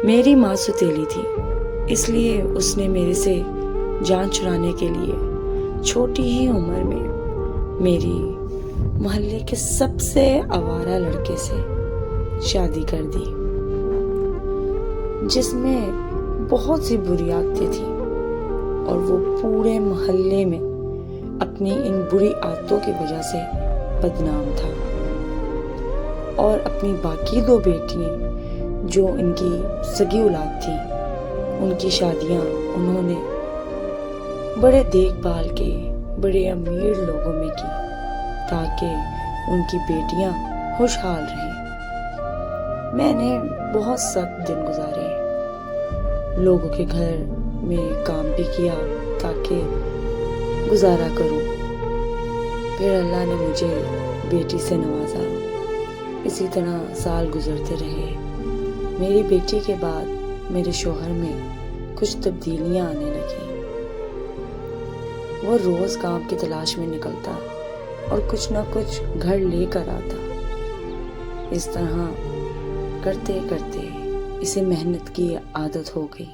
मेरी माँ सुतीली थी, इसलिए उसने मेरे से जान छुड़ाने के लिए छोटी ही उम्र में मेरी मोहल्ले के सबसे आवारा लड़के से शादी कर दी, जिसमें बहुत सी बुरी आदतें थी और वो पूरे मोहल्ले में अपनी इन बुरी आदतों की वजह से बदनाम था। और अपनी बाकी 2 बेटियां जो इनकी सगी औलाद थी, उनकी शादियां उन्होंने बड़े देखभाल के बड़े अमीर लोगों में की ताकि उनकी बेटियां खुशहाल रहें। मैंने बहुत सख्त दिन गुजारे, लोगों के घर में काम भी किया ताकि गुजारा करूं। फिर अल्लाह ने मुझे बेटी से नवाजा। इसी तरह साल गुजरते रहे। मेरी बेटी के बाद मेरे शौहर में कुछ तब्दीलियां आने लगी। वो रोज काम की तलाश में निकलता और कुछ ना कुछ घर लेकर आता। इस तरह करते करते इसे मेहनत की आदत हो गई।